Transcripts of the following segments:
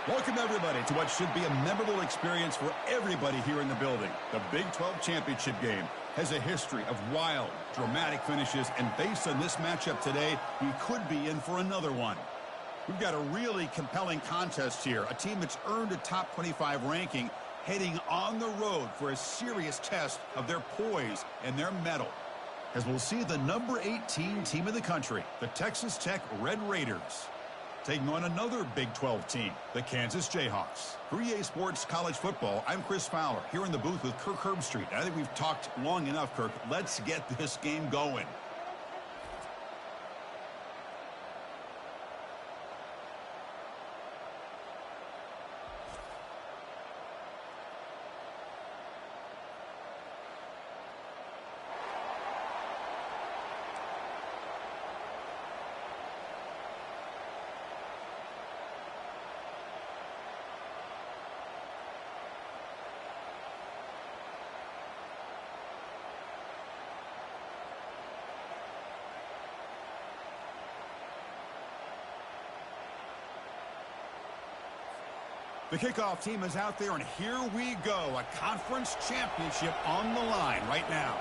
Welcome, everybody, to what should be a memorable experience for everybody here in the building. The Big 12 Championship game has a history of wild, dramatic finishes, and based on this matchup today, we could be in for another one. We've got a really compelling contest here, a team that's earned a top 25 ranking, heading on the road for a serious test of their poise and their mettle. As we'll see the number 18 team in the country, the Texas Tech Red Raiders, taking on another Big 12 team, the Kansas Jayhawks. For EA Sports College Football, I'm Chris Fowler, here in the booth with Kirk Herbstreit. I think we've talked long enough, Kirk. Let's get this game going. The kickoff team is out there, and here we go. A conference championship on the line right now.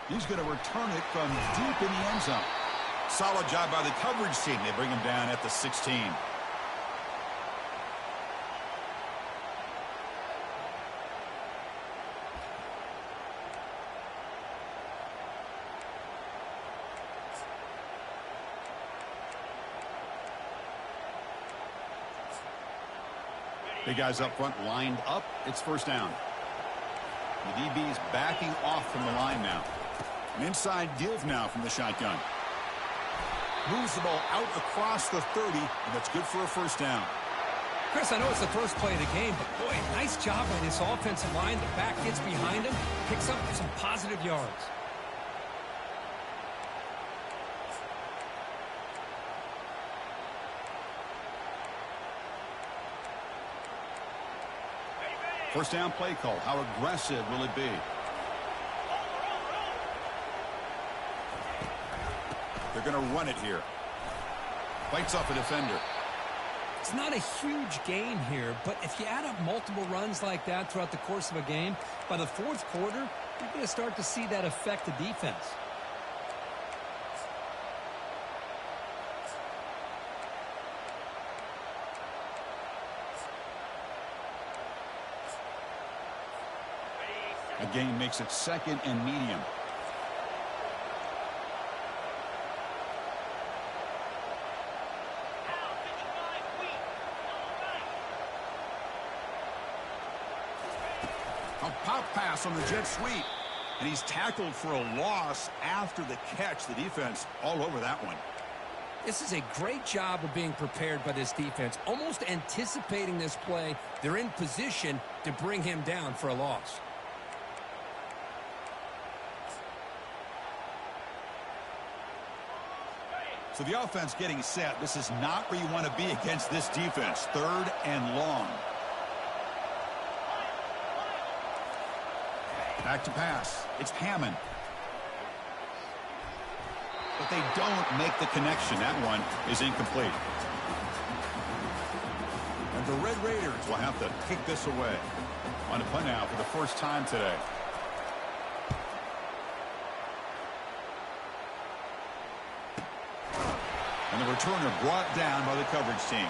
He's going to return it from deep in the end zone. Solid job by the coverage team. They bring him down at the 16. Big guys up front lined up. It's first down. The DB is backing off from the line now. An inside give now from the shotgun. Moves the ball out across the 30, and that's good for a first down. Chris, I know it's the first play of the game, but boy, nice job by this offensive line. The back gets behind him, picks up some positive yards. First down play call. How aggressive will it be? They're going to run it here. Fights off a defender. It's not a huge gain here, but if you add up multiple runs like that throughout the course of a game, by the fourth quarter, you're going to start to see that affect the defense. A gain makes it second and medium. A pop pass on the jet sweep. And he's tackled for a loss after the catch. The defense all over that one. This is a great job of being prepared by this defense. Almost anticipating this play, they're in position to bring him down for a loss. So the offense getting set. This is not where you want to be against this defense. Third and long. Back to pass. It's Hammond. But they don't make the connection. That one is incomplete. And the Red Raiders will have to kick this away. On a punt now for the first time today. And the returner brought down by the coverage team.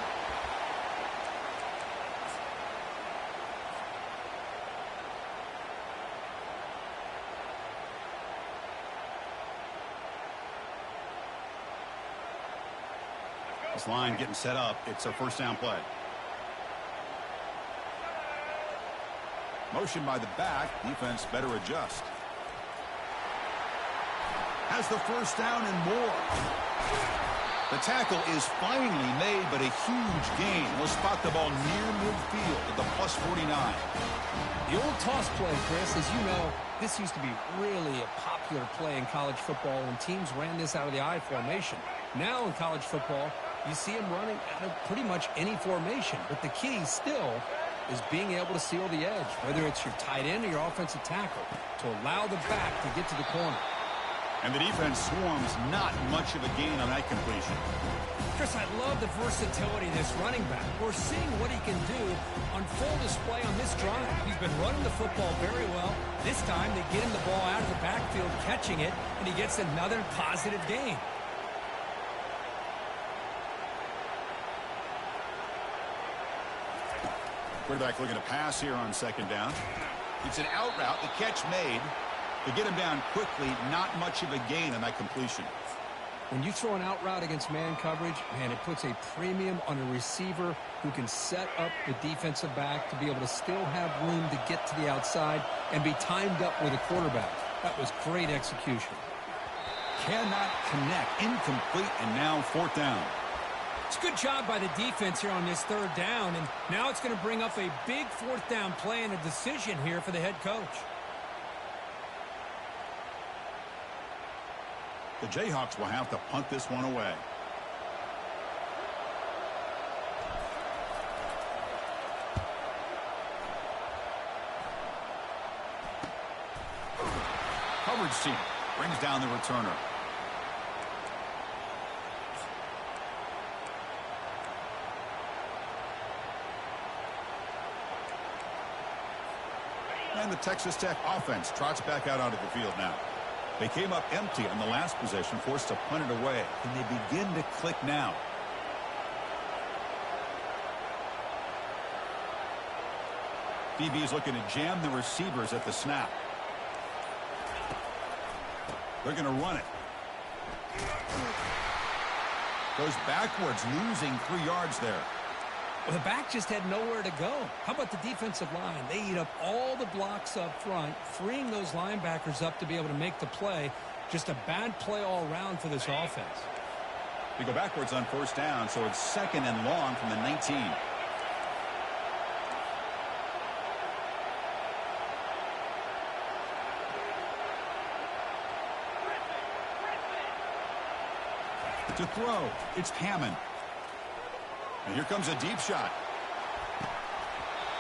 This line getting set up. It's a first down play. Motion by the back. Defense better adjust. Has the first down and more. The tackle is finally made, but a huge gain. Will spot the ball near midfield at the plus 49. The old toss play, Chris, as you know, this used to be really a popular play in college football when teams ran this out of the I formation. Now in college football, you see them running out of pretty much any formation, but the key still is being able to seal the edge, whether it's your tight end or your offensive tackle, to allow the back to get to the corner. And the defense swarms, not much of a gain on that completion. Chris, I love the versatility of this running back. We're seeing what he can do on full display on this drive. He's been running the football very well. This time they get him the ball out of the backfield, catching it, and he gets another positive gain. Quarterback looking to pass here on second down. It's an out route. The catch made. To get him down quickly, not much of a gain on that completion. When you throw an out route against man coverage, man, it puts a premium on a receiver who can set up the defensive back to be able to still have room to get to the outside and be timed up with a quarterback. That was great execution. Cannot connect. Incomplete, and now fourth down. It's a good job by the defense here on this third down, and now it's going to bring up a big fourth down play and a decision here for the head coach. The Jayhawks will have to punt this one away. Coverage team brings down the returner. And the Texas Tech offense trots back out onto the field now. They came up empty on the last possession, forced to punt it away. Can they begin to click now? DB is looking to jam the receivers at the snap. They're going to run it. Goes backwards, losing 3 yards there. Well, the back just had nowhere to go. How about the defensive line? They eat up all the blocks up front, freeing those linebackers up to be able to make the play. Just a bad play all around for this offense. They go backwards on first down, so it's second and long from the 19. To throw, it's Hammond. And here comes a deep shot.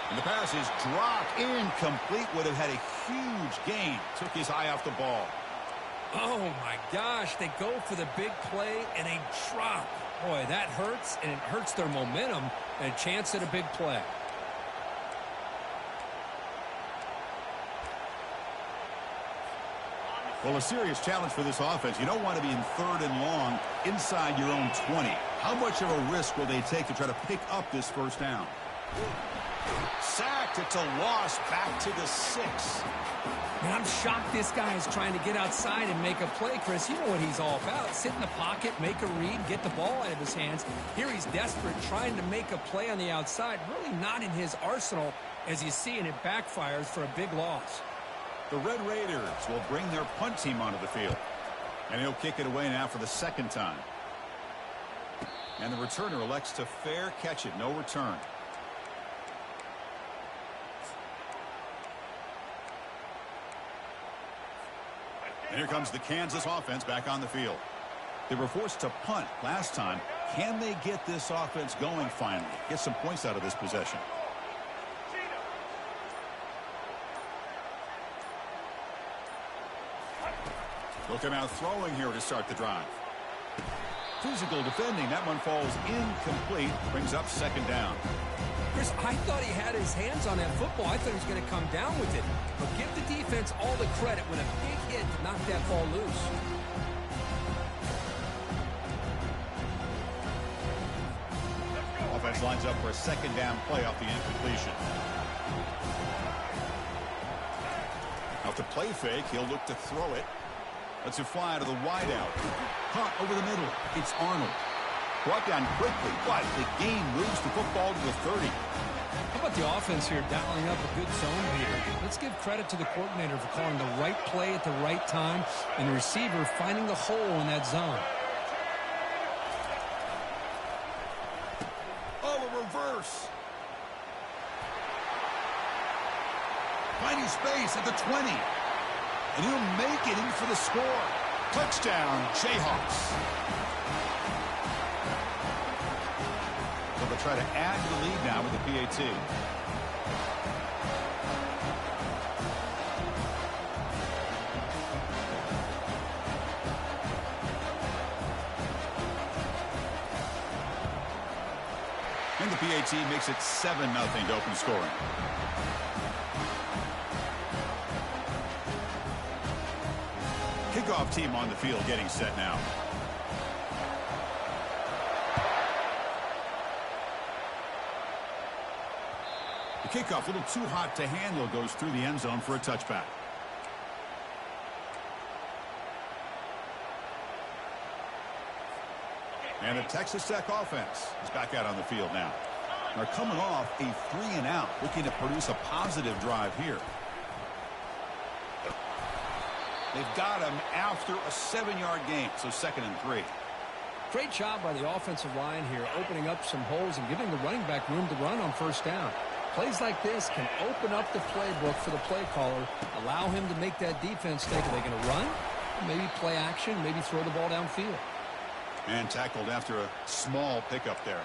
And the pass is dropped. Incomplete. Would have had a huge gain. Took his eye off the ball. Oh, my gosh. They go for the big play, and they drop. Boy, that hurts, and it hurts their momentum and a chance at a big play. Well, a serious challenge for this offense. You don't want to be in third and long inside your own 20. How much of a risk will they take to try to pick up this first down? Sacked. It's a loss back to the 6. Man, I'm shocked this guy is trying to get outside and make a play, Chris. You know what he's all about. Sit in the pocket, make a read, get the ball out of his hands. Here he's desperate, trying to make a play on the outside. Really not in his arsenal, as you see, and it backfires for a big loss. The Red Raiders will bring their punt team onto the field. And he'll kick it away now for the second time. And the returner elects to fair catch it. No return. And here comes the Kansas offense back on the field. They were forced to punt last time. Can they get this offense going finally? Get some points out of this possession. Looking out throwing here to start the drive. Physical defending. That one falls incomplete. Brings up second down. Chris, I thought he had his hands on that football. I thought he was going to come down with it. But give the defense all the credit with a big hit to knock that ball loose. Offense lines up for a second down play off the incompletion. Now to play fake, he'll look to throw it. Lets it fly to the wideout. Caught over the middle. It's Arnold. Brought down quickly, but the game moves the football to the 30. How about the offense here dialing up a good zone here? Let's give credit to the coordinator for calling the right play at the right time and the receiver finding the hole in that zone. Oh, a reverse. Finding space at the 20. And he'll make it in for the score. Touchdown, Jayhawks. So they'll try to add to the lead now with the PAT. PAT makes it 7-0 to open scoring. Kickoff team on the field getting set now. The kickoff a little too hot to handle, goes through the end zone for a touchback. And the Texas Tech offense is back out on the field now. They're coming off a 3-and-out, looking to produce a positive drive here. They've got him after a 7-yard gain, so 2nd and 3. Great job by the offensive line here, opening up some holes and giving the running back room to run on first down. Plays like this can open up the playbook for the play caller, allow him to make that defense think, are they going to run? Maybe play action, maybe throw the ball downfield. And tackled after a small pickup there.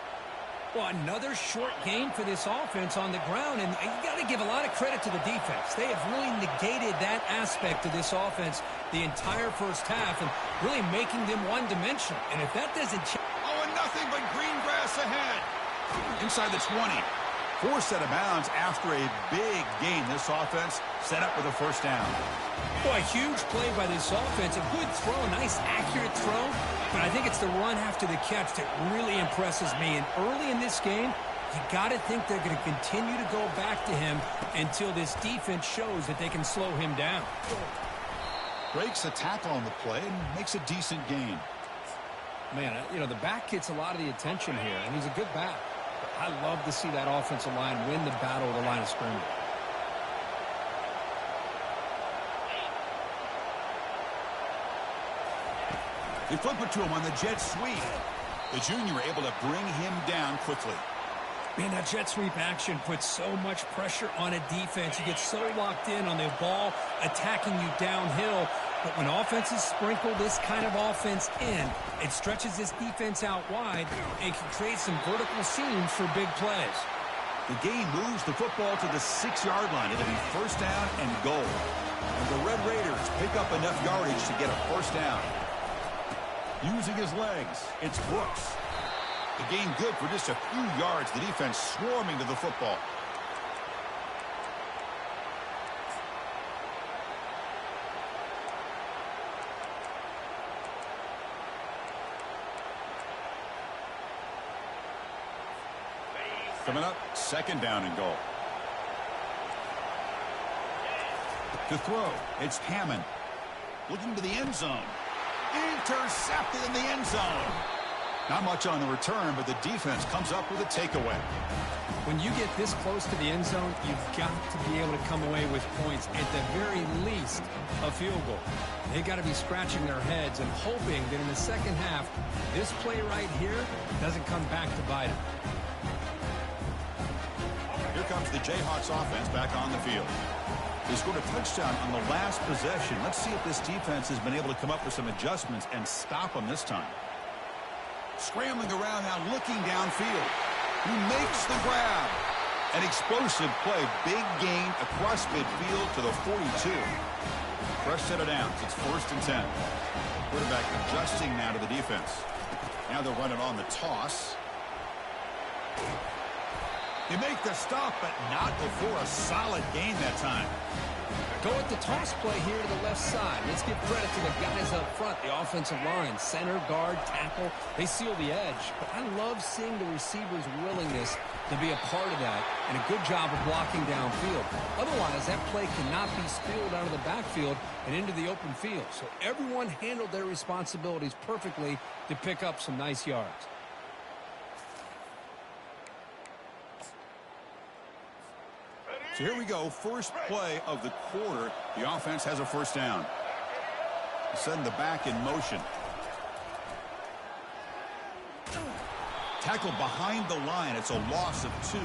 Well, another short gain for this offense on the ground, and you got to give a lot of credit to the defense. They have really negated that aspect of this offense the entire first half and really making them one-dimensional. And if that doesn't change... Oh, and nothing but green grass ahead. Inside the 20. Forced out of bounds after a big gain. This offense set up with a first down. Boy, a huge play by this offense. A good throw, a nice accurate throw. But I think it's the run after the catch that really impresses me. And early in this game, you got to think they're going to continue to go back to him until this defense shows that they can slow him down. Breaks a tackle on the play and makes a decent gain. Man, you know, the back gets a lot of the attention here, and he's a good back. I love to see that offensive line win the battle of the line of scrimmage. They flip it to him on the jet sweep. The junior able to bring him down quickly. Man, that jet sweep action puts so much pressure on a defense. You get so locked in on the ball attacking you downhill. But when offenses sprinkle this kind of offense in, it stretches this defense out wide and can create some vertical seams for big plays. The game moves the football to the 6-yard line. It'll be first down and goal. And the Red Raiders pick up enough yardage to get a first down. Using his legs, it's Brooks. The gain good for just a few yards. The defense swarming to the football. Coming up, 2nd down and goal. To throw, it's Hammond. Looking to the end zone. Intercepted in the end zone. Not much on the return, but the defense comes up with a takeaway. When you get this close to the end zone, you've got to be able to come away with points. At the very least, a field goal. They got to be scratching their heads and hoping that in the second half, this play right here doesn't come back to bite them. Here comes the Jayhawks offense back on the field. They scored a touchdown on the last possession. Let's see if this defense has been able to come up with some adjustments and stop them this time. Scrambling around now, looking downfield. He makes the grab. An explosive play. Big gain across midfield to the 42. Fresh set of downs. It's 1st and 10. Quarterback adjusting now to the defense. Now they're running on the toss. They make the stop, but not before a solid gain that time. Go with the toss play here to the left side. Let's give credit to the guys up front, the offensive line, center, guard, tackle. They seal the edge. But I love seeing the receiver's willingness to be a part of that and a good job of blocking downfield. Otherwise, that play cannot be spilled out of the backfield and into the open field. So everyone handled their responsibilities perfectly to pick up some nice yards. So here we go, first play of the quarter. The offense has a first down. Send the back in motion. Tackle behind the line. It's a loss of 2.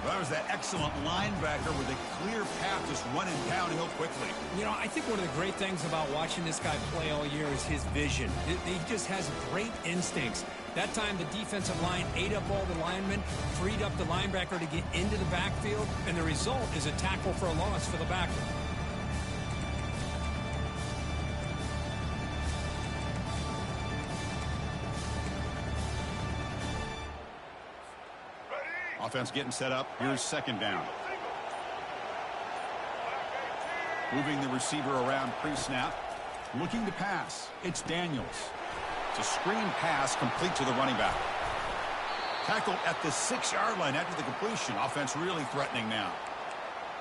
That was that excellent linebacker with a clear path just running downhill quickly. You know, I think one of the great things about watching this guy play all year is his vision. He just has great instincts. That time, the defensive line ate up all the linemen, freed up the linebacker to get into the backfield, and the result is a tackle for a loss for the backer. Offense getting set up. Here's second down. Moving the receiver around pre-snap. Looking to pass. It's Daniels. It's a screen pass complete to the running back. Tackled at the 6-yard line after the completion. Offense really threatening now.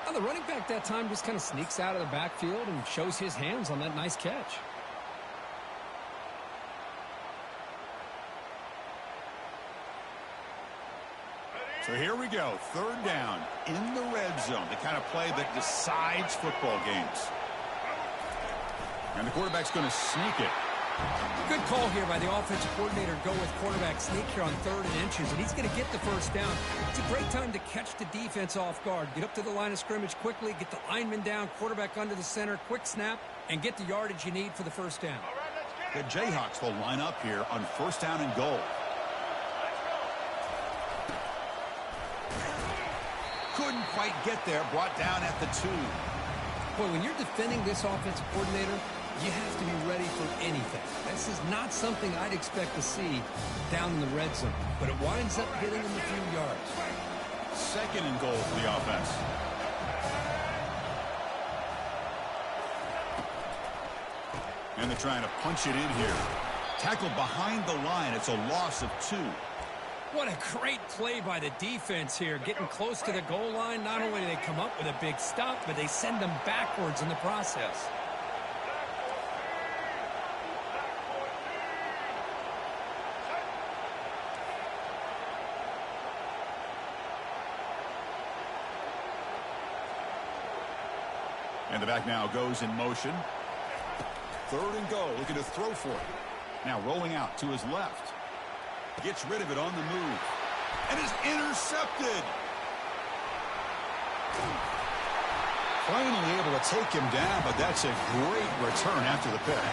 Well, the running back that time just kind of sneaks out of the backfield and shows his hands on that nice catch. So here we go. Third down in the red zone. The kind of play that decides football games. And the quarterback's going to sneak it. Good call here by the offensive coordinator. Go with quarterback sneak here on 3rd and inches, and he's going to get the first down. It's a great time to catch the defense off guard. Get up to the line of scrimmage quickly, get the lineman down, quarterback under the center, quick snap, and get the yardage you need for the first down. The Jayhawks will line up here on 1st down and goal. Couldn't quite get there. Brought down at the 2. Boy, when you're defending this offensive coordinator, you have to be ready for anything. This is not something I'd expect to see down in the red zone, but it winds up getting them a few yards. 2nd and goal for the offense. And they're trying to punch it in here. Tackled behind the line. It's a loss of 2. What a great play by the defense here. Getting close to the goal line, not only do they come up with a big stop, but they send them backwards in the process. And the back now goes in motion. 3rd and goal, looking to throw for it. Now rolling out to his left. Gets rid of it on the move. And is intercepted. Finally able to take him down, but that's a great return after the pick.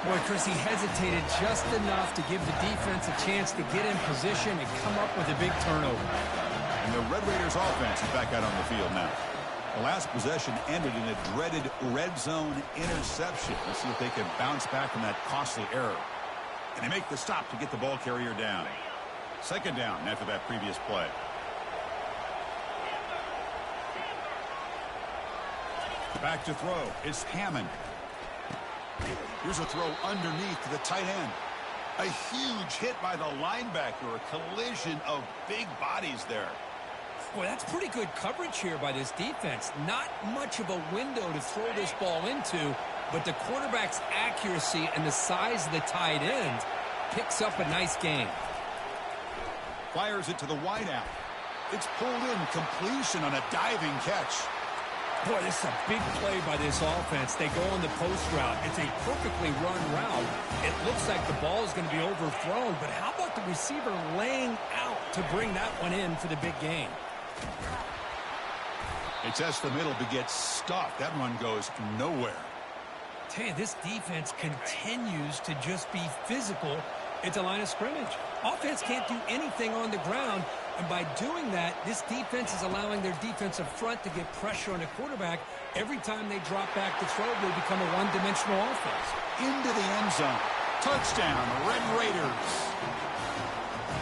Boy, Chris, he hesitated just enough to give the defense a chance to get in position and come up with a big turnover. And the Red Raiders offense is back out on the field now. The last possession ended in a dreaded red zone interception. Let's see if they can bounce back from that costly error. And they make the stop to get the ball carrier down. 2nd down after that previous play. Back to throw. It's Hammond. Here's a throw underneath to the tight end. A huge hit by the linebacker. A collision of big bodies there. Boy, that's pretty good coverage here by this defense. Not much of a window to throw this ball into, but the quarterback's accuracy and the size of the tight end picks up a nice gain. Fires it to the wideout. It's pulled in. Completion on a diving catch. Boy, this is a big play by this offense. They go on the post route. It's a perfectly run route. It looks like the ball is going to be overthrown, but how about the receiver laying out to bring that one in for the big gain? It tests the middle but gets stuffed. That run goes nowhere. Tell you, this defense continues to just be physical at the line of scrimmage. Offense can't do anything on the ground, and by doing that, this defense is allowing their defensive front to get pressure on the quarterback. Every time they drop back to throw, they become a one-dimensional offense. Into the end zone. Touchdown, Red Raiders.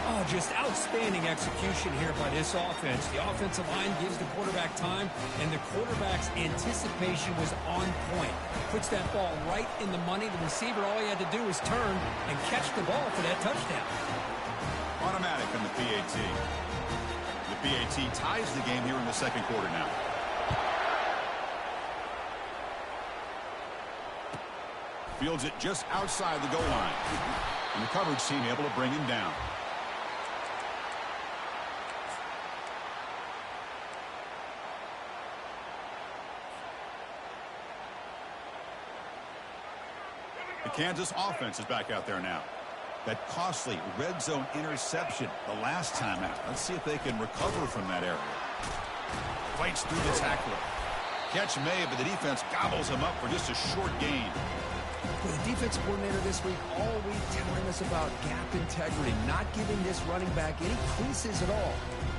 Oh, just outstanding execution here by this offense. The offensive line gives the quarterback time, and the quarterback's anticipation was on point. Puts that ball right in the money. The receiver, all he had to do was turn and catch the ball for that touchdown. Automatic in the PAT. The PAT ties the game here in the 2nd quarter now. Fields it just outside the goal line. And the coverage team able to bring him down. The Kansas offense is back out there now. That costly red zone interception the last time out. Let's see if they can recover from that area. Fights through the tackler. Catch made, but the defense gobbles him up for just a short gain. Well, the defensive coordinator this week all week telling us about gap integrity, not giving this running back any creases at all.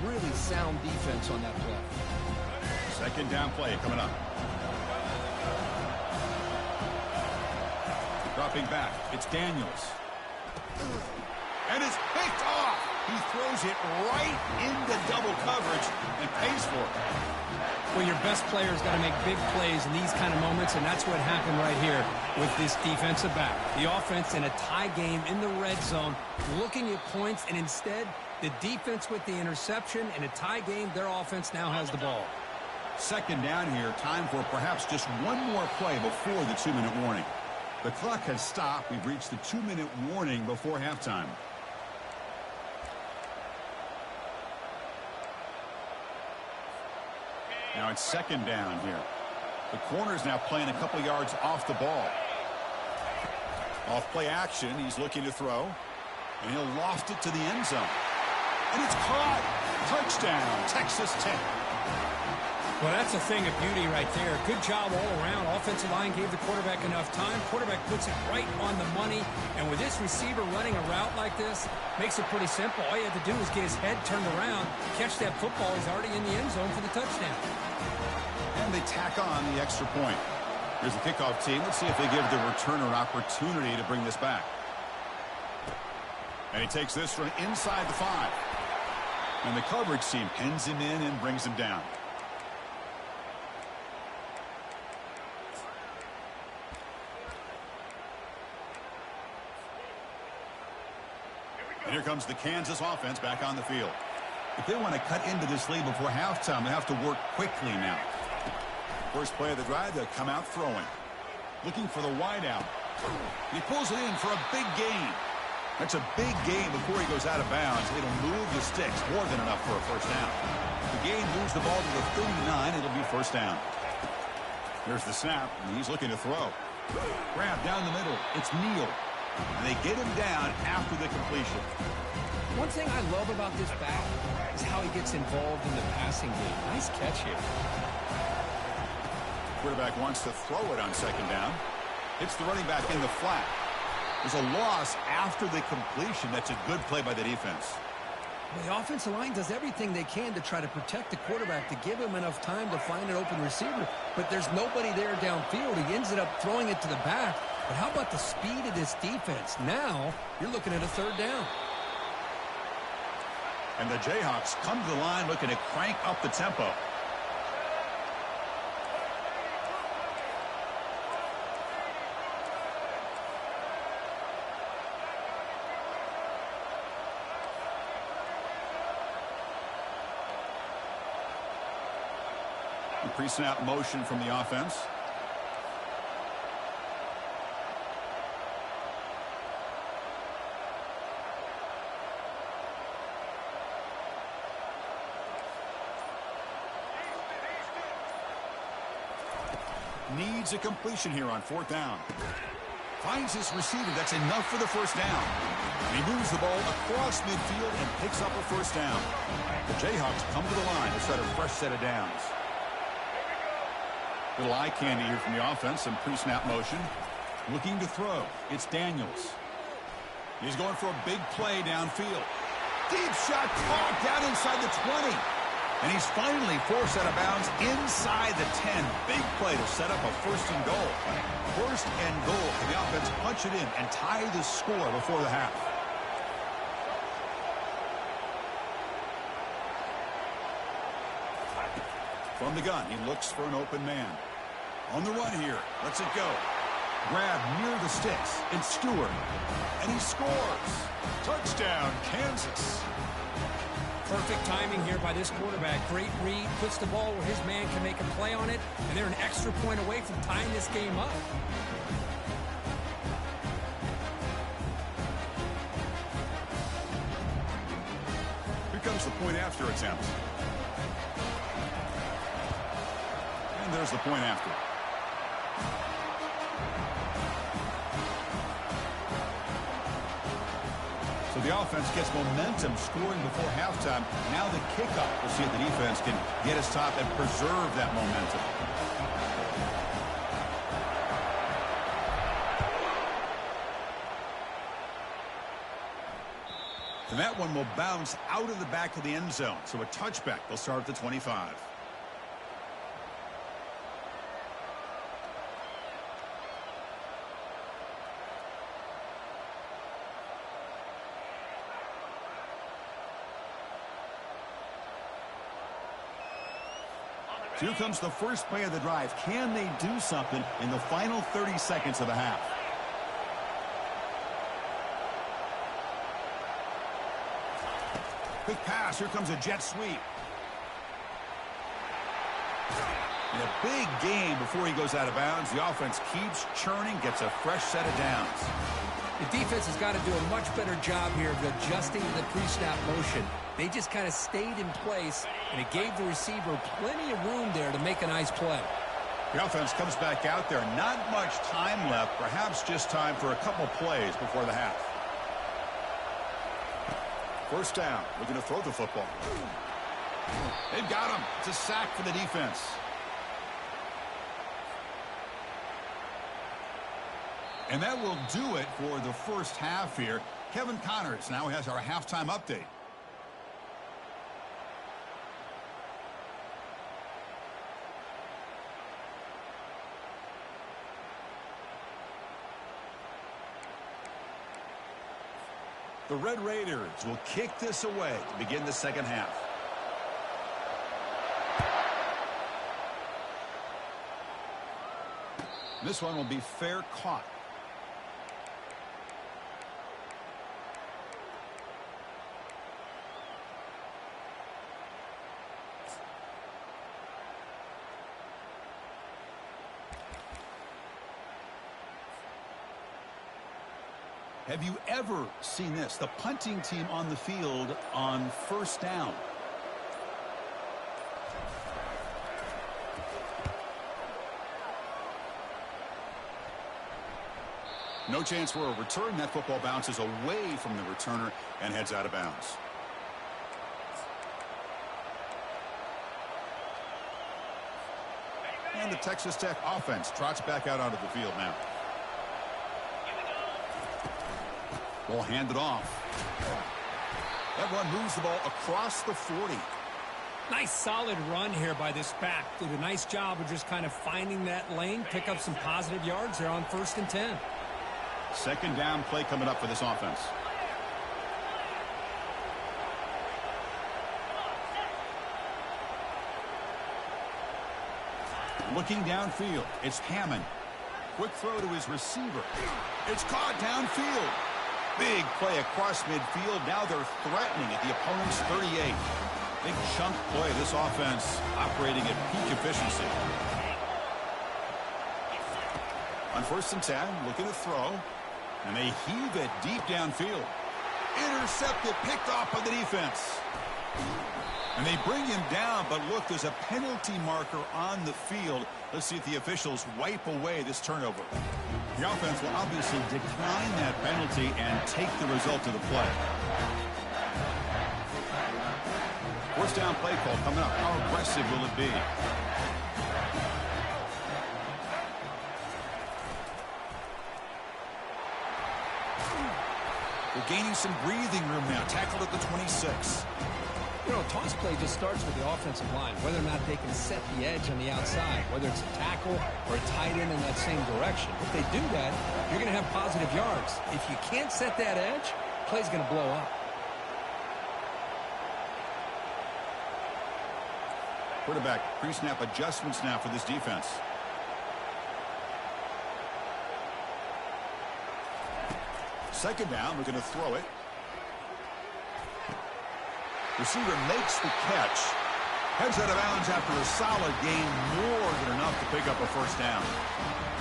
Really sound defense on that play. 2nd down play coming up. Dropping back, it's Daniels. And it's picked off. He throws it right into double coverage and pays for it. Well, your best player's got to make big plays in these kind of moments, and that's what happened right here with this defensive back. The offense in a tie game in the red zone, looking at points, and instead, the defense with the interception. In a tie game, their offense now has the ball. Second down here, time for perhaps just one more play before the 2-minute warning. The clock has stopped. We've reached the 2-minute warning before halftime. Now it's second down here. The corner's now playing a couple yards off the ball. Off play action, he's looking to throw. And he'll loft it to the end zone. And it's caught. Touchdown, Texas Tech. Well, that's a thing of beauty right there. Good job all around. Offensive line gave the quarterback enough time. Quarterback puts it right on the money. And with this receiver running a route like this, makes it pretty simple. All you have to do is get his head turned around, catch that football. He's already in the end zone for the touchdown. And they tack on the extra point. Here's the kickoff team. Let's see if they give the returner an opportunity to bring this back. And he takes this from inside the 5. And the coverage team pins him in and brings him down. And here comes the Kansas offense back on the field. If they want to cut into this lead before halftime, they have to work quickly now. First play of the drive, they'll come out throwing. Looking for the wideout. He pulls it in for a big gain. That's a big gain before he goes out of bounds. It'll move the sticks, more than enough for a first down. The gain moves the ball to the 39. It'll be first down. There's the snap, and he's looking to throw. Grab down the middle. It's Neal. And they get him down after the completion. One thing I love about this back is how he gets involved in the passing game. Nice catch here. Quarterback wants to throw it on second down. Hits the running back in the flat. There's a loss after the completion. That's a good play by the defense. Well, the offensive line does everything they can to try to protect the quarterback, to give him enough time to find an open receiver. But there's nobody there downfield. He ends up throwing it to the back. But how about the speed of this defense? Now you're looking at a third down. And the Jayhawks come to the line looking to crank up the tempo. Pre-snap motion from the offense. Needs a completion here on fourth down. Finds his receiver. That's enough for the first down. And he moves the ball across midfield and picks up a first down. The Jayhawks come to the line to set a fresh set of downs. Little eye candy here from the offense. Some pre-snap motion. Looking to throw. It's Daniels. He's going for a big play downfield. Deep shot caught down inside the 20. And he's finally forced out of bounds inside the 10. Big play to set up a first and goal. First and goal. And the offense punch it in and tie the score before the half. From the gun, he looks for an open man. On the run here. Lets it go. Grab near the sticks. It's Stewart. And he scores. Touchdown, Kansas. Perfect timing here by this quarterback. Great read. Puts the ball where his man can make a play on it. And they're an extra point away from tying this game up. Here comes the point after attempt. And there's the point after. So the offense gets momentum scoring before halftime. Now the kickoff. We'll see if the defense can get his top and preserve that momentum. And that one will bounce out of the back of the end zone. So a touchback. They'll start at the 25. Here comes the first play of the drive. Can they do something in the final 30 seconds of the half? Quick pass. Here comes a jet sweep. And a big gain before he goes out of bounds. The offense keeps churning, gets a fresh set of downs. The defense has got to do a much better job here of adjusting to the pre-snap motion. They just kind of stayed in place, and it gave the receiver plenty of room there to make a nice play. The offense comes back out there. Not much time left. Perhaps just time for a couple plays before the half. First down. We're going to throw the football. They've got him. It's a sack for the defense. And that will do it for the first half here. Kevin Connors now has our halftime update. The Red Raiders will kick this away to begin the second half. This one will be fair caught. Have you ever seen this? The punting team on the field on first down. No chance for a return. That football bounces away from the returner and heads out of bounds. And the Texas Tech offense trots back out onto the field now. Ball handed off. That run moves the ball across the 40. Nice solid run here by this back. Did a nice job of just kind of finding that lane, pick up some positive yards there on 1st and 10. Second down play coming up for this offense. Looking downfield, it's Hammond. Quick throw to his receiver. It's caught downfield. Big play across midfield. Now they're threatening at the opponent's 38. Big chunk play. This offense operating at peak efficiency. On 1st and 10, looking to throw. And they heave it deep downfield. Intercepted, picked off by the defense. And they bring him down, but look, there's a penalty marker on the field. Let's see if the officials wipe away this turnover. The offense will obviously decline that penalty and take the result of the play. First down play call coming up. How aggressive will it be? They're gaining some breathing room now. Tackled at the 26. You know, toss play just starts with the offensive line, whether or not they can set the edge on the outside, whether it's a tackle or a tight end in that same direction. If they do that, you're going to have positive yards. If you can't set that edge, play's going to blow up. Quarterback pre-snap adjustments now for this defense. Second down, we're going to throw it. Receiver makes the catch. Heads out of bounds after a solid gain, more than enough to pick up a first down.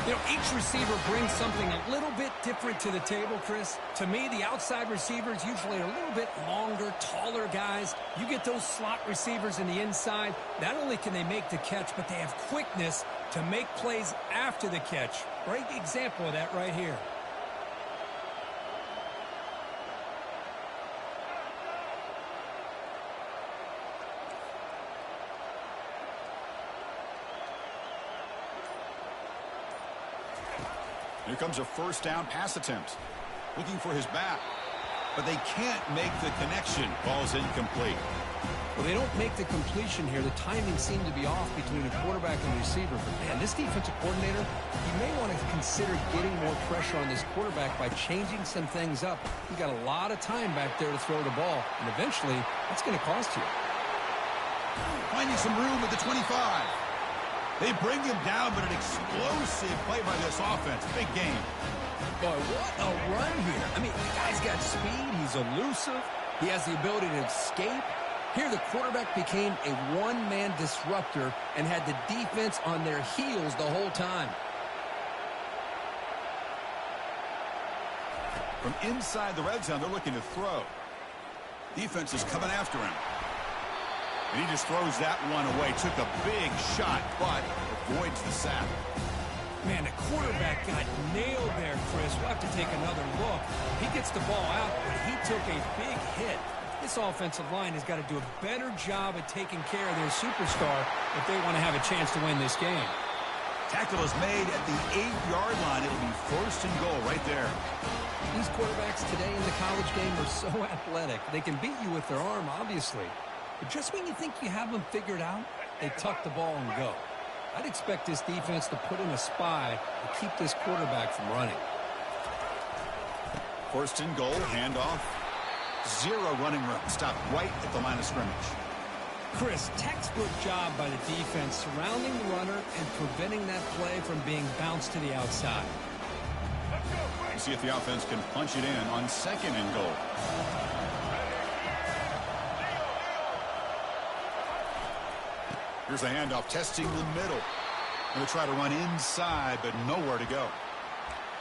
You know, each receiver brings something a little bit different to the table, Chris. To me, the outside receivers usually are a little bit longer, taller guys. You get those slot receivers in the inside, not only can they make the catch, but they have quickness to make plays after the catch. Great example of that right here. Here comes a first down pass attempt. Looking for his back. But they can't make the connection. Ball's incomplete. Well, they don't make the completion here. The timing seemed to be off between the quarterback and the receiver. But, man, this defensive coordinator, he may want to consider getting more pressure on this quarterback by changing some things up. He's got a lot of time back there to throw the ball. And eventually, that's going to cost you. Finding some room at the 25. They bring him down, but an explosive play by this offense. Big game. Boy, what a run here. I mean, the guy's got speed. He's elusive. He has the ability to escape. Here, the quarterback became a one-man disruptor and had the defense on their heels the whole time. From inside the red zone, they're looking to throw. Defense is coming after him. And he just throws that one away. Took a big shot, but avoids the sack. Man, the quarterback got nailed there, Chris. We'll have to take another look. He gets the ball out, but he took a big hit. This offensive line has got to do a better job at taking care of their superstar if they want to have a chance to win this game. Tackle is made at the 8-yard line. It'll be 1st and goal right there. These quarterbacks today in the college game are so athletic. They can beat you with their arm, obviously. But just when you think you have them figured out, they tuck the ball and go. I'd expect this defense to put in a spy to keep this quarterback from running. 1st and goal, handoff. 0 running room. Stop right at the line of scrimmage. Chris, textbook job by the defense surrounding the runner and preventing that play from being bounced to the outside. We'll see if the offense can punch it in on 2nd and goal. Here's a handoff, testing the middle. Going to try to run inside, but nowhere to go.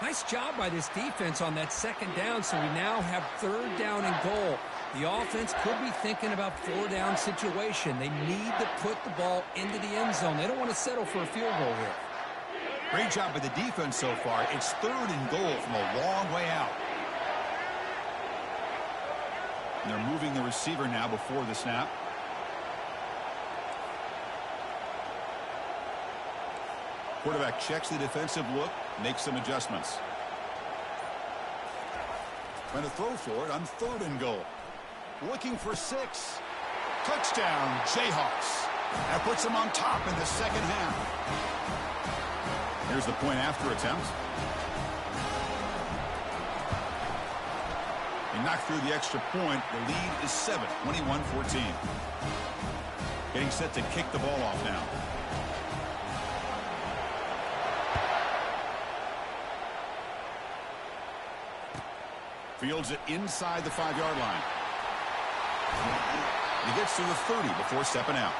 Nice job by this defense on that 2nd down, so we now have 3rd down and goal. The offense could be thinking about 4-down situation. They need to put the ball into the end zone. They don't want to settle for a field goal here. Great job by the defense so far. It's 3rd and goal from a long way out. And they're moving the receiver now before the snap. Quarterback checks the defensive look, makes some adjustments. Trying to throw for it on 3rd and goal. Looking for 6. Touchdown, Jayhawks. That puts them on top in the 2nd half. Here's the point after attempt. They knock through the extra point. The lead is 7, 21-14. Getting set to kick the ball off now. Fields it inside the 5-yard line. He gets to the 30 before stepping out.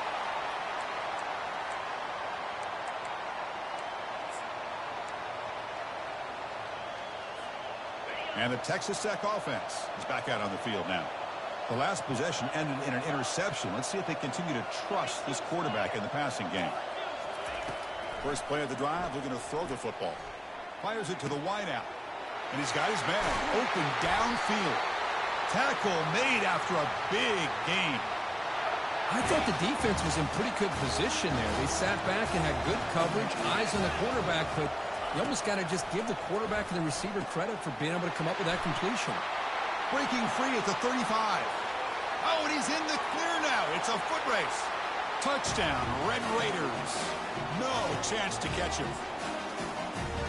And the Texas Tech offense is back out on the field now. The last possession ended in an interception. Let's see if they continue to trust this quarterback in the passing game. First play of the drive, looking to throw the football. Fires it to the wideout. And he's got his man open downfield. Tackle made after a big gain. I thought the defense was in pretty good position there. They sat back and had good coverage, eyes on the quarterback, but you almost got to just give the quarterback and the receiver credit for being able to come up with that completion. Breaking free at the 35. Oh, and he's in the clear now. It's a foot race. Touchdown, Red Raiders. No chance to catch him.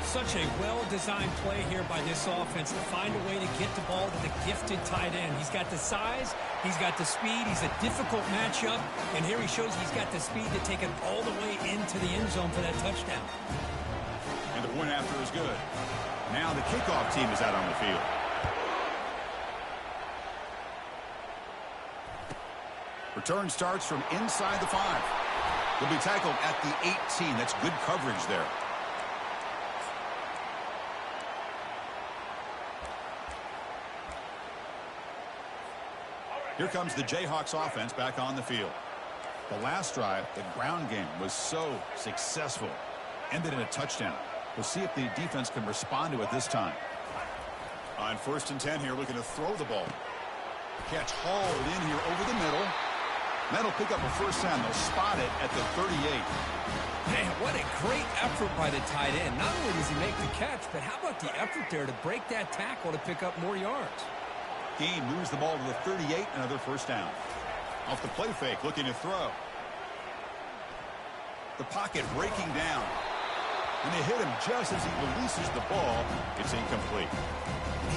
Such a well-designed play here by this offense to find a way to get the ball to the gifted tight end. He's got the size, he's got the speed, he's a difficult matchup, and here he shows he's got the speed to take it all the way into the end zone for that touchdown. And the point after is good. Now the kickoff team is out on the field. Return starts from inside the 5. Will be tackled at the 18. That's good coverage there. Here comes the Jayhawks offense back on the field. The last drive, the ground game, was so successful. Ended in a touchdown. We'll see if the defense can respond to it this time. On 1st and 10 here, looking to throw the ball. Catch hauled in here over the middle. That'll pick up a first down. They'll spot it at the 38. Man, what a great effort by the tight end. Not only does he make the catch, but how about the effort there to break that tackle to pick up more yards? Gain moves the ball to the 38, another first down. Off the play fake, looking to throw. The pocket breaking down. And they hit him just as he releases the ball. It's incomplete.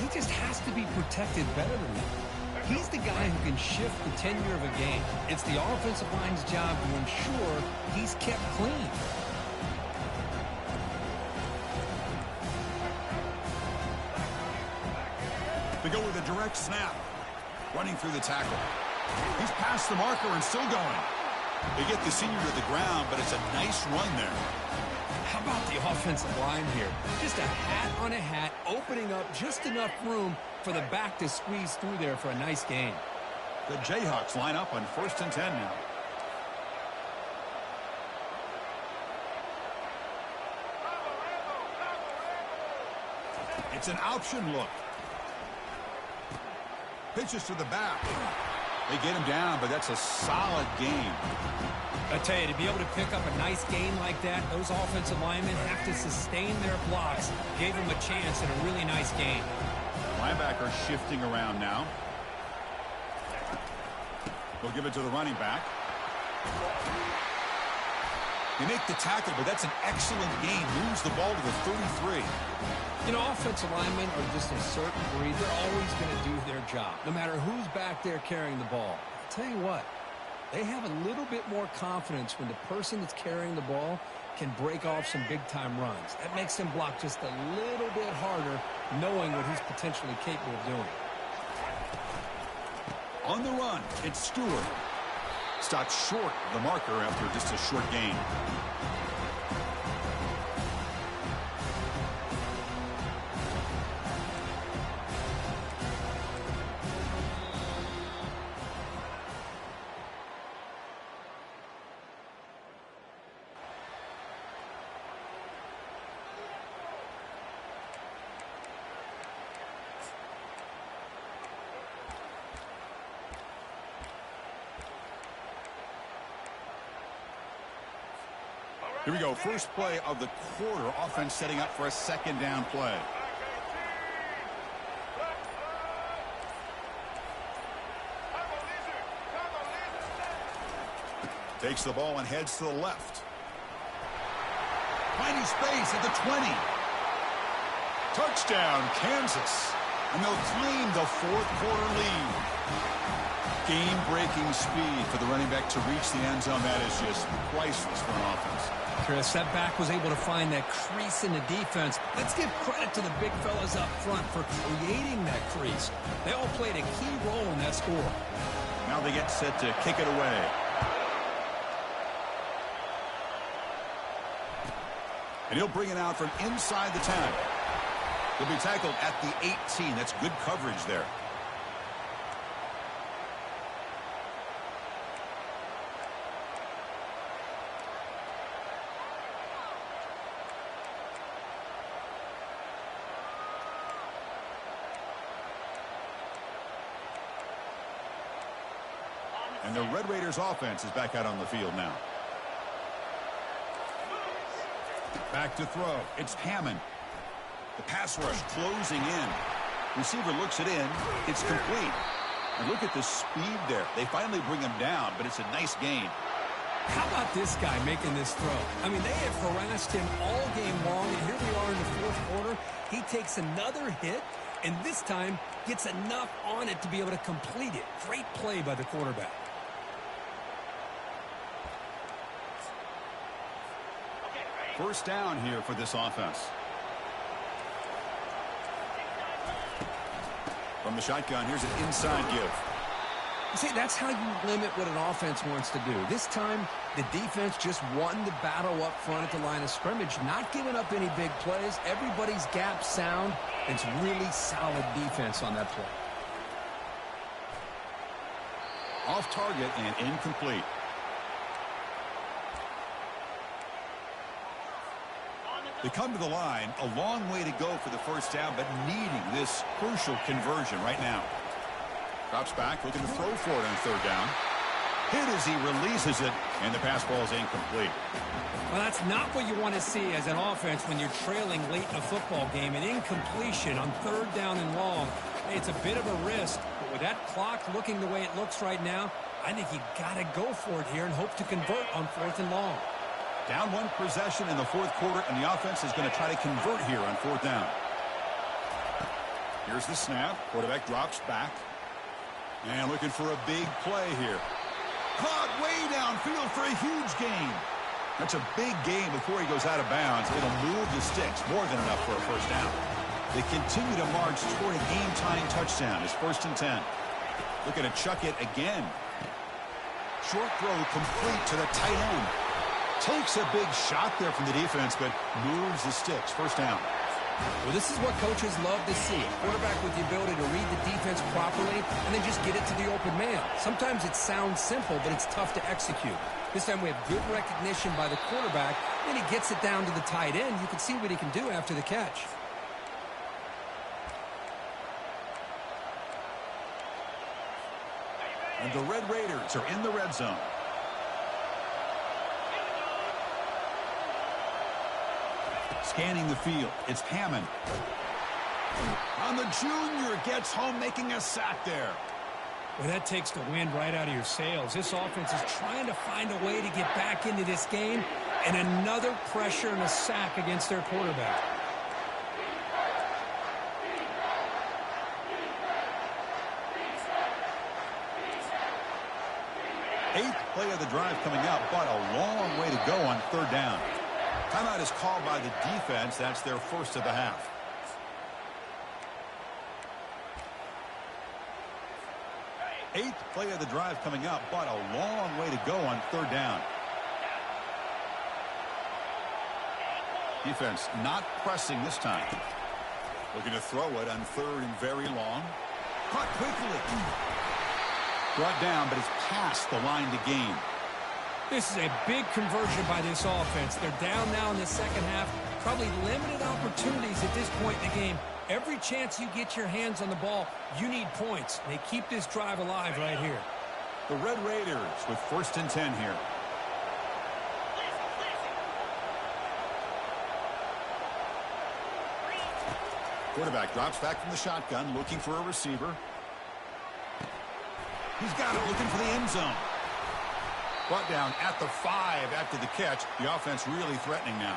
He just has to be protected better than that. He's the guy who can shift the tenure of a game. It's the offensive line's job to ensure he's kept clean. go with a direct snap. Running through the tackle. He's past the marker and still going. They get the senior to the ground, but it's a nice run there. How about the offensive line here? Just a hat on a hat, opening up just enough room for the back to squeeze through there for a nice gain. The Jayhawks line up on 1st and 10 now. It's an option look. Pitches to the back. They get him down, but that's a solid game. I tell you, to be able to pick up a nice gain like that, those offensive linemen have to sustain their blocks. Gave him a chance at a really nice gain. Linebacker shifting around now. They'll give it to the running back. They make the tackle, but that's an excellent gain. Moves the ball to the 33. You know, offensive linemen are just a certain breed. They're always going to do their job, no matter who's back there carrying the ball. I'll tell you what, they have a little bit more confidence when the person that's carrying the ball can break off some big-time runs. That makes them block just a little bit harder, knowing what he's potentially capable of doing. On the run, it's Stewart. Stopped short of the marker after just a short gain. Here we go. First play of the quarter. Offense setting up for a 2nd down play. Takes the ball and heads to the left. Finding space at the 20. Touchdown, Kansas. And they'll claim the 4th quarter lead. Game-breaking speed for the running back to reach the end zone. That is just priceless for an offense. Chris, that back was able to find that crease in the defense. Let's give credit to the big fellas up front for creating that crease. They all played a key role in that score. Now they get set to kick it away. And he'll bring it out from inside the 10. He'll be tackled at the 18. That's good coverage there. And the Red Raiders offense is back out on the field now. Back to throw. It's Hammond. The pass rush closing in. Receiver looks it in. It's complete. And look at the speed there. They finally bring him down, but it's a nice gain. How about this guy making this throw? I mean, they have harassed him all game long, and here we are in the 4th quarter. He takes another hit, and this time gets enough on it to be able to complete it. Great play by the quarterback. First down here for this offense. From the shotgun, here's an inside give. See, that's how you limit what an offense wants to do. This time, the defense just won the battle up front at the line of scrimmage, not giving up any big plays. Everybody's gap sound. It's really solid defense on that play. Off target and incomplete. They come to the line, a long way to go for the first down, but needing this crucial conversion right now. Drops back, looking to throw for it on 3rd down. Hit as he releases it, and the pass ball is incomplete. Well, that's not what you want to see as an offense when you're trailing late in a football game. An incompletion on 3rd down and long. It's a bit of a risk, but with that clock looking the way it looks right now, I think you got to go for it here and hope to convert on 4th and long. Down 1 possession in the 4th quarter, and the offense is going to try to convert here on 4th down. Here's the snap. Quarterback drops back. And looking for a big play here. Caught way downfield for a huge gain. That's a big gain before he goes out of bounds. It'll move the sticks. More than enough for a first down. They continue to march toward a game-tying touchdown. It's 1st and 10. Looking to chuck it again. Short throw complete to the tight end. Takes a big shot there from the defense, but moves the sticks. 1st down. Well, this is what coaches love to see. A quarterback with the ability to read the defense properly and then just get it to the open man. Sometimes it sounds simple, but it's tough to execute. This time we have good recognition by the quarterback, and he gets it down to the tight end. You can see what he can do after the catch. And the Red Raiders are in the red zone. Scanning the field, it's Hammond. On the junior, gets home, making a sack there. Well, that takes the wind right out of your sails. This offense is trying to find a way to get back into this game, and another pressure and a sack against their quarterback. Eighth play of the drive coming up, but a long way to go on 3rd down. Timeout is called by the defense. That's their first of the half. Eighth play of the drive coming up, but a long way to go on 3rd down. Defense not pressing this time. Looking to throw it on 3rd and very long. Caught quickly. Brought down, but it's past the line to gain. This is a big conversion by this offense. They're down now in the second half. Probably limited opportunities at this point in the game. Every chance you get your hands on the ball, you need points. They keep this drive alive right here. The Red Raiders with 1st and 10 here. Quarterback drops back from the shotgun, looking for a receiver. He's got it, looking for the end zone. Brought down at the 5 after the catch. The offense really threatening now.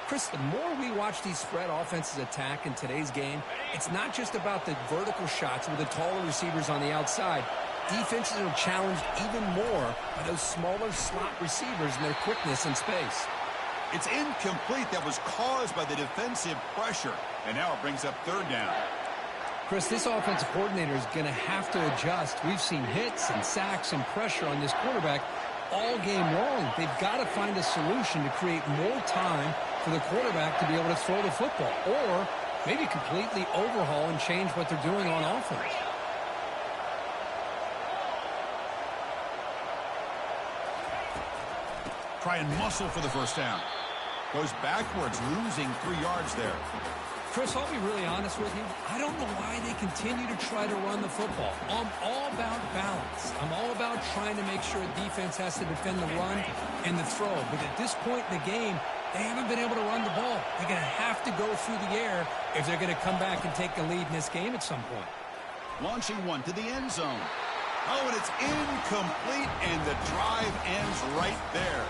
Chris, the more we watch these spread offenses attack in today's game, it's not just about the vertical shots with the taller receivers on the outside. Defenses are challenged even more by those smaller slot receivers and their quickness in space. It's incomplete. That was caused by the defensive pressure. And now it brings up 3rd down. Chris, this offensive coordinator is going to have to adjust. We've seen hits and sacks and pressure on this quarterback all game long. They've got to find a solution to create more time for the quarterback to be able to throw the football, or maybe completely overhaul and change what they're doing on offense. Try and muscle for the 1st down. Goes backwards, losing 3 yards there. Chris, I'll be really honest with you. I don't know why they continue to try to run the football. I'm all about balance. I'm all about trying to make sure defense has to defend the run and the throw. But at this point in the game, they haven't been able to run the ball. They're going to have to go through the air if they're going to come back and take the lead in this game at some point. Launching one to the end zone. Oh, and it's incomplete, and the drive ends right there.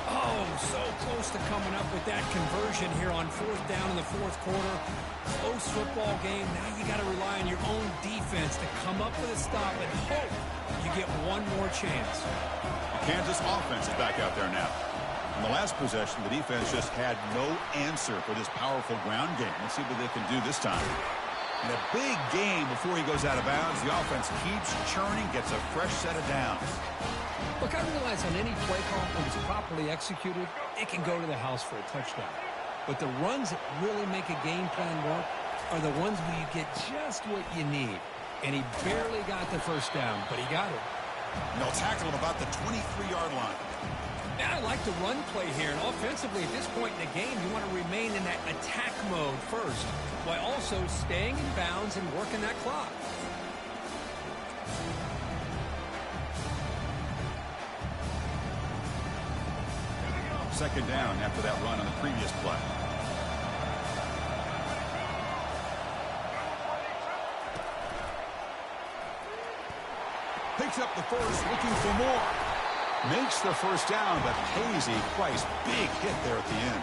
Oh, so close to coming up with that conversion here on 4th down in the 4th quarter. Close football game. Now you got to rely on your own defense to come up with a stop and hope you get one more chance. Kansas offense is back out there now. In the last possession, the defense just had no answer for this powerful ground game. Let's see what they can do this time. In a big game before he goes out of bounds, the offense keeps churning, gets a fresh set of downs. Look, I realize on any play call, when it's properly executed, it can go to the house for a touchdown. But the runs that really make a game plan work are the ones where you get just what you need. And he barely got the 1st down, but he got it. And they'll tackle him about the 23-yard line. Now, I like the run play here, and offensively at this point in the game, you want to remain in that attack mode first, while also staying in bounds and working that clock. Second down after that run on the previous play. Picks up the first, looking for more. Makes the 1st down, but pays a price. Big hit there at the end.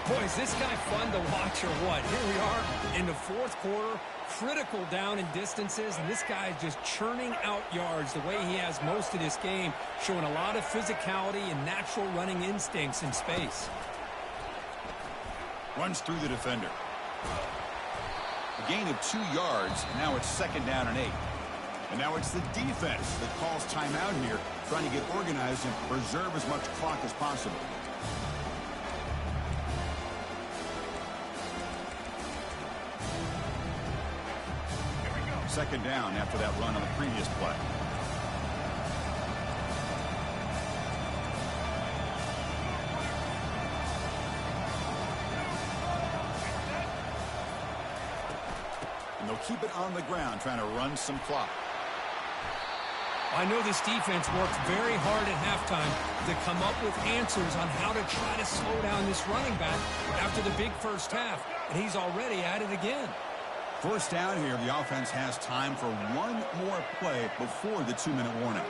Boy, is this guy fun to watch or what? Here we are in the 4th quarter, critical down in distances, and this guy is just churning out yards the way he has most of this game, showing a lot of physicality and natural running instincts in space. Runs through the defender. A gain of 2 yards, and now it's 2nd down and 8. And now it's the defense that calls timeout here, trying to get organized and preserve as much clock as possible. Second down after that run on the previous play. And they'll keep it on the ground, trying to run some clock. I know this defense worked very hard at halftime to come up with answers on how to try to slow down this running back after the big first half, and he's already at it again. First down here, the offense has time for one more play before the 2-minute warning.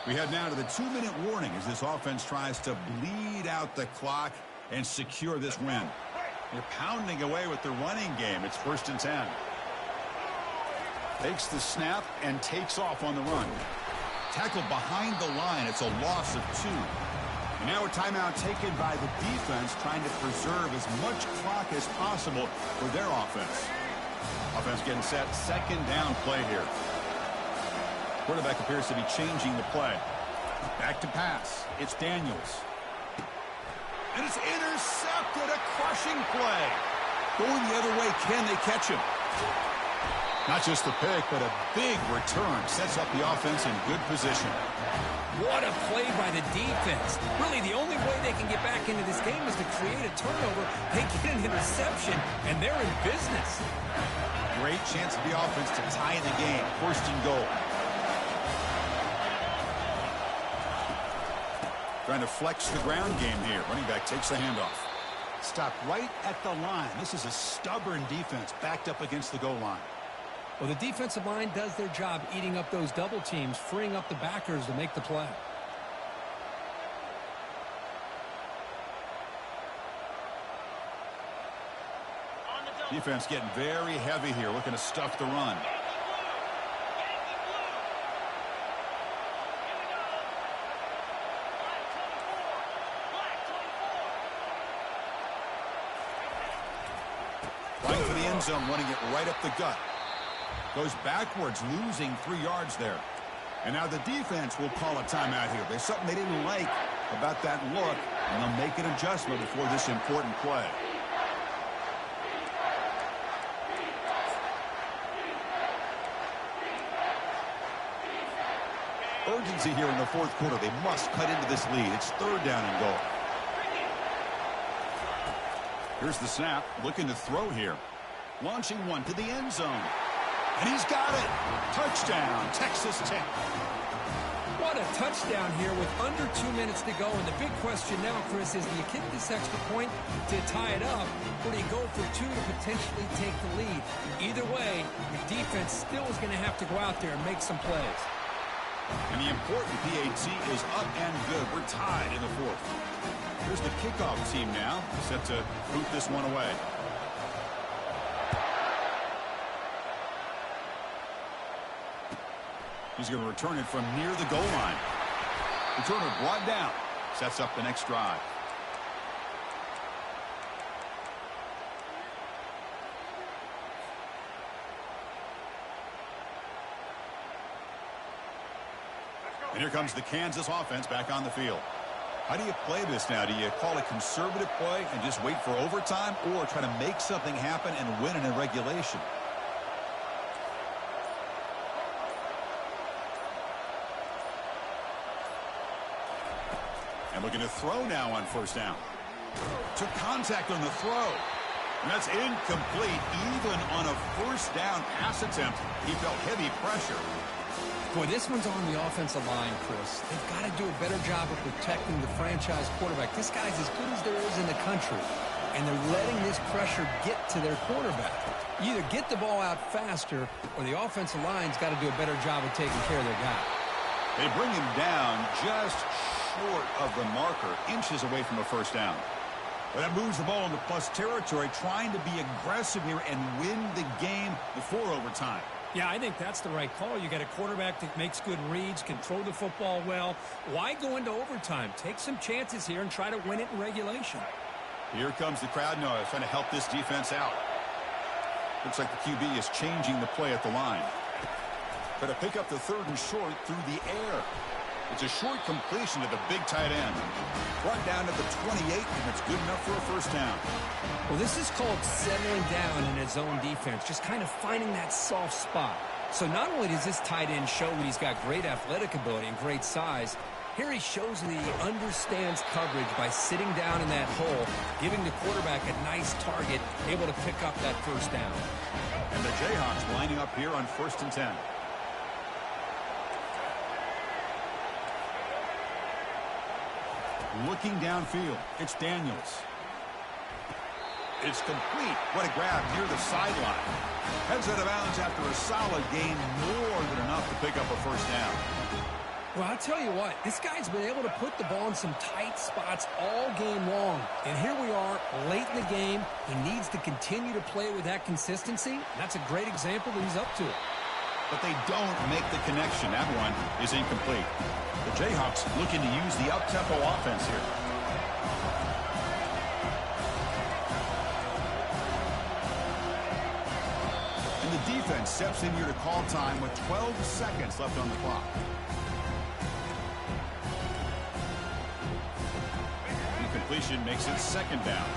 We head now to the 2-minute warning as this offense tries to bleed out the clock and secure this win. They're pounding away with the running game. It's 1st and 10. Takes the snap and takes off on the run. Tackled behind the line. It's a loss of 2. And now a timeout taken by the defense, trying to preserve as much clock as possible for their offense. Offense getting set. 2nd down play here. Quarterback appears to be changing the play. Back to pass. It's Daniels. And it's intercepted. A crushing play. Going the other way. Can they catch him? Not just the pick, but a big return. Sets up the offense in good position. What a play by the defense. Really, the only way they can get back into this game is to create a turnover. They get an interception, and they're in business. Great chance for the offense to tie the game. 1st and goal. Trying to flex the ground game here. Running back takes the handoff. Stopped right at the line. This is a stubborn defense backed up against the goal line. Well, the defensive line does their job eating up those double teams, freeing up the backers to make the play. Defense getting very heavy here, looking to stuff the run. Right for the end zone, running it right up the gut. Goes backwards, losing 3 yards there. And now the defense will call a timeout here. There's something they didn't like about that look, and they'll make an adjustment before this important play. Urgency here in the 4th quarter. They must cut into this lead. It's 3rd down and goal. Here's the snap, looking to throw here. Launching one to the end zone. And he's got it. Touchdown, Texas Tech. What a touchdown here with under 2 minutes to go. And the big question now, Chris, is do you kick this extra point to tie it up, or do you go for 2 to potentially take the lead? Either way, your defense still is going to have to go out there and make some plays. And the important PAT is up and good. We're tied in the 4th. Here's the kickoff team now, set to boot this one away. He's going to return it from near the goal line. Returner brought down. Sets up the next drive. And here comes the Kansas offense back on the field. How do you play this now? Do you call a conservative play and just wait for overtime, or try to make something happen and win it in regulation? And looking to throw now on 1st down. Took contact on the throw. And that's incomplete. Even on a 1st down pass attempt, he felt heavy pressure. Boy, this one's on the offensive line, Chris. They've got to do a better job of protecting the franchise quarterback. This guy's as good as there is in the country, and they're letting this pressure get to their quarterback. You either get the ball out faster, or the offensive line's got to do a better job of taking care of their guy. They bring him down just short of the marker, inches away from a 1st down. But that moves the ball into plus territory, trying to be aggressive here and win the game before overtime. Yeah, I think that's the right call. You got a quarterback that makes good reads, control the football well. Why go into overtime? Take some chances here and try to win it in regulation. Here comes the crowd noise trying to help this defense out. Looks like the QB is changing the play at the line. Try to pick up the 3rd and short through the air. It's a short completion to the big tight end. Brought down to the 28, and it's good enough for a first down. Well, this is called settling down in his own defense, just kind of finding that soft spot. So not only does this tight end show that he's got great athletic ability and great size, here he shows that he understands coverage by sitting down in that hole, giving the quarterback a nice target, able to pick up that first down. And the Jayhawks lining up here on 1st and 10. Looking downfield, it's Daniels. It's complete. What a grab near the sideline. Heads out of bounds after a solid gain, more than enough to pick up a first down. Well, I'll tell you what, this guy's been able to put the ball in some tight spots all game long. And here we are, late in the game. He needs to continue to play with that consistency. That's a great example that he's up to it. But they don't make the connection. That one is incomplete. The Jayhawks looking to use the up-tempo offense here. And the defense steps in here to call time with 12 seconds left on the clock. Incompletion makes it 2nd down.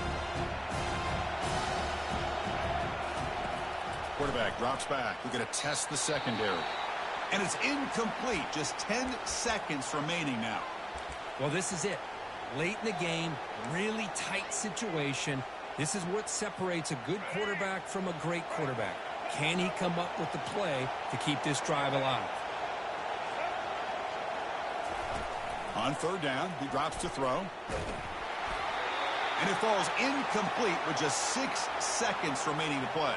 Quarterback drops back. We're going to test the secondary. And it's incomplete. Just 10 seconds remaining now. Well, this is it. Late in the game, really tight situation. This is what separates a good quarterback from a great quarterback. Can he come up with the play to keep this drive alive? On 3rd down, he drops to throw. And it falls incomplete with just 6 seconds remaining to play.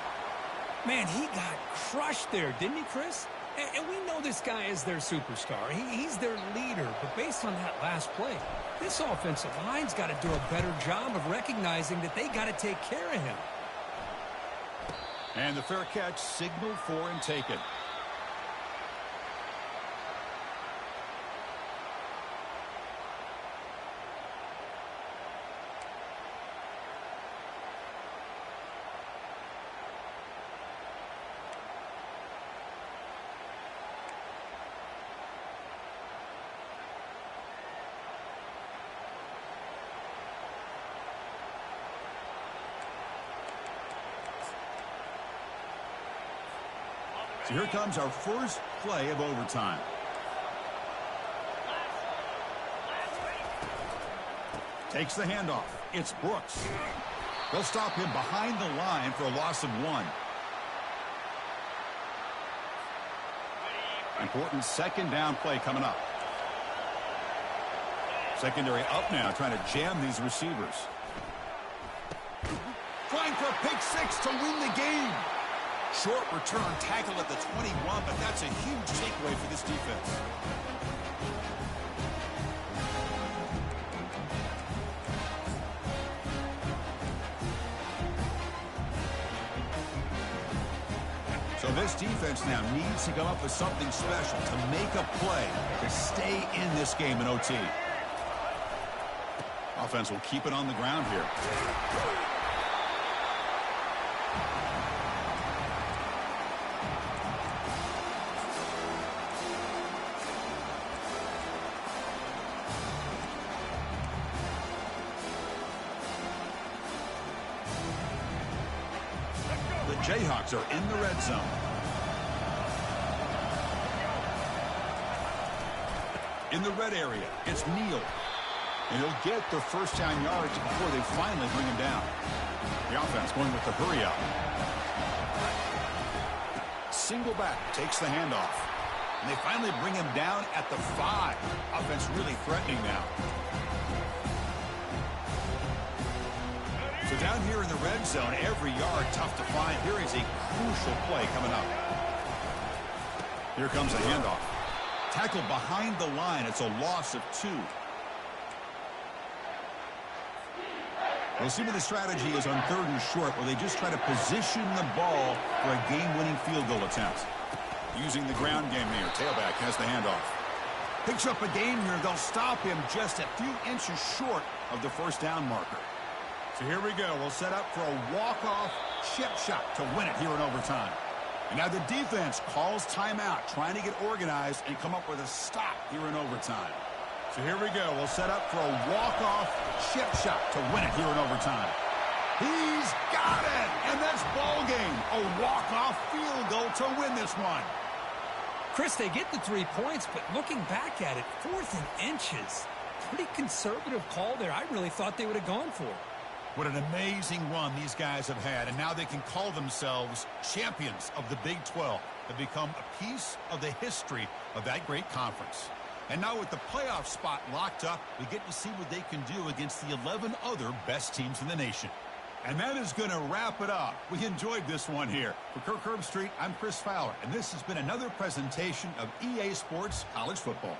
Man, he got crushed there, didn't he, Chris? And we know this guy is their superstar. He's their leader. But based on that last play, this offensive line's got to do a better job of recognizing that they got to take care of him. And the fair catch signaled for and taken. So here comes our first play of overtime. Takes the handoff. It's Brooks. They'll stop him behind the line for a loss of 1. Important 2nd down play coming up. Secondary up now, trying to jam these receivers. Trying for a pick 6 to win the game. Short return tackle at the 21, but that's a huge takeaway for this defense. So this defense now needs to come up with something special to make a play to stay in this game in OT. Offense will keep it on the ground here. Jayhawks are in the red zone. In the red area, it's Neal. And he'll get the first down yards before they finally bring him down. The offense going with the hurry up. Single back takes the handoff. And they finally bring him down at the 5. Offense really threatening now. So down here in the red zone, every yard tough to find. Here is a crucial play coming up. Here comes a handoff. Tackled behind the line. It's a loss of 2. We'll see what the strategy is on 3rd and short, where they just try to position the ball for a game-winning field goal attempt. Using the ground game here. Tailback has the handoff. Picks up a gain here. They'll stop him just a few inches short of the first down marker. So here we go. We'll set up for a walk-off chip shot to win it here in overtime. And now the defense calls timeout, trying to get organized and come up with a stop here in overtime. So here we go. We'll set up for a walk-off chip shot to win it here in overtime. He's got it! And that's ball game. A walk-off field goal to win this one. Chris, they get the 3 points, but looking back at it, 4th and inches. Pretty conservative call there. I really thought they would have gone for it. What an amazing run these guys have had, and now they can call themselves champions of the Big 12. They've become a piece of the history of that great conference. And now with the playoff spot locked up, we get to see what they can do against the 11 other best teams in the nation. And that is going to wrap it up. We enjoyed this one here. For Kirk Herbstreit, I'm Chris Fowler, and this has been another presentation of EA Sports College Football.